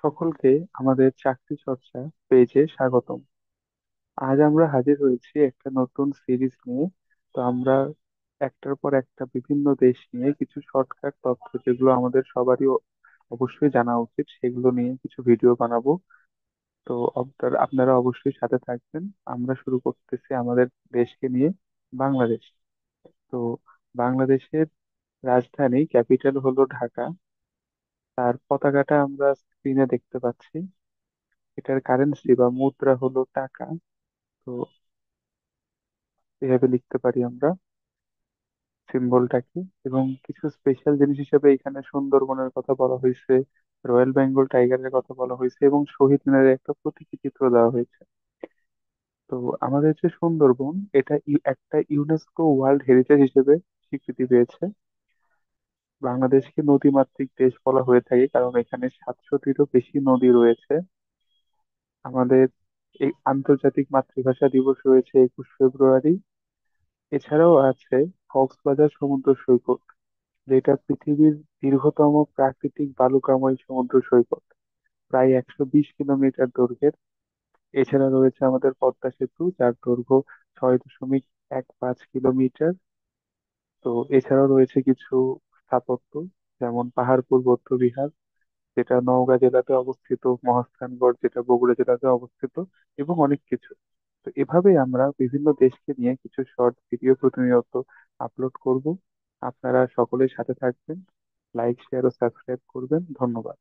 সকলকে আমাদের চাকরি চর্চা পেজে স্বাগতম। আজ আমরা হাজির হয়েছি একটা নতুন সিরিজ নিয়ে। তো আমরা একটার পর একটা বিভিন্ন দেশ নিয়ে কিছু শর্টকাট তথ্য, যেগুলো আমাদের সবারই অবশ্যই জানা উচিত, সেগুলো নিয়ে কিছু ভিডিও বানাবো। তো আপনারা অবশ্যই সাথে থাকবেন। আমরা শুরু করতেছি আমাদের দেশকে নিয়ে, বাংলাদেশ। তো বাংলাদেশের রাজধানী ক্যাপিটাল হলো ঢাকা। তার পতাকাটা আমরা স্ক্রিনে দেখতে পাচ্ছি। এটার কারেন্সি বা মুদ্রা হলো টাকা। তো এভাবে লিখতে পারি আমরা সিম্বলটাকে। এবং কিছু স্পেশাল জিনিস হিসেবে এখানে সুন্দরবনের কথা বলা হয়েছে, রয়্যাল বেঙ্গল টাইগারের কথা বলা হয়েছে এবং শহীদ মিনারের একটা প্রতীকী চিত্র দেওয়া হয়েছে। তো আমাদের যে সুন্দরবন, এটা একটা ইউনেস্কো ওয়ার্ল্ড হেরিটেজ হিসেবে স্বীকৃতি পেয়েছে। বাংলাদেশকে নদীমাতৃক দেশ বলা হয়ে থাকে কারণ এখানে 700টিরও বেশি নদী রয়েছে। আমাদের এই আন্তর্জাতিক মাতৃভাষা দিবস রয়েছে 21 ফেব্রুয়ারি। এছাড়াও আছে কক্সবাজার সমুদ্র সৈকত, যেটা পৃথিবীর দীর্ঘতম প্রাকৃতিক বালুকাময় সমুদ্র সৈকত, প্রায় 120 কিলোমিটার দৈর্ঘ্যের। এছাড়া রয়েছে আমাদের পদ্মা সেতু, যার দৈর্ঘ্য 6.15 কিলোমিটার। তো এছাড়াও রয়েছে কিছু স্থাপত্য, যেমন পাহাড়পুর বৌদ্ধ বিহার, যেটা নওগাঁ জেলাতে অবস্থিত, মহাস্থানগড় যেটা বগুড়া জেলাতে অবস্থিত, এবং অনেক কিছু। তো এভাবে আমরা বিভিন্ন দেশকে নিয়ে কিছু শর্ট ভিডিও প্রতিনিয়ত আপলোড করব। আপনারা সকলের সাথে থাকবেন, লাইক শেয়ার ও সাবস্ক্রাইব করবেন। ধন্যবাদ।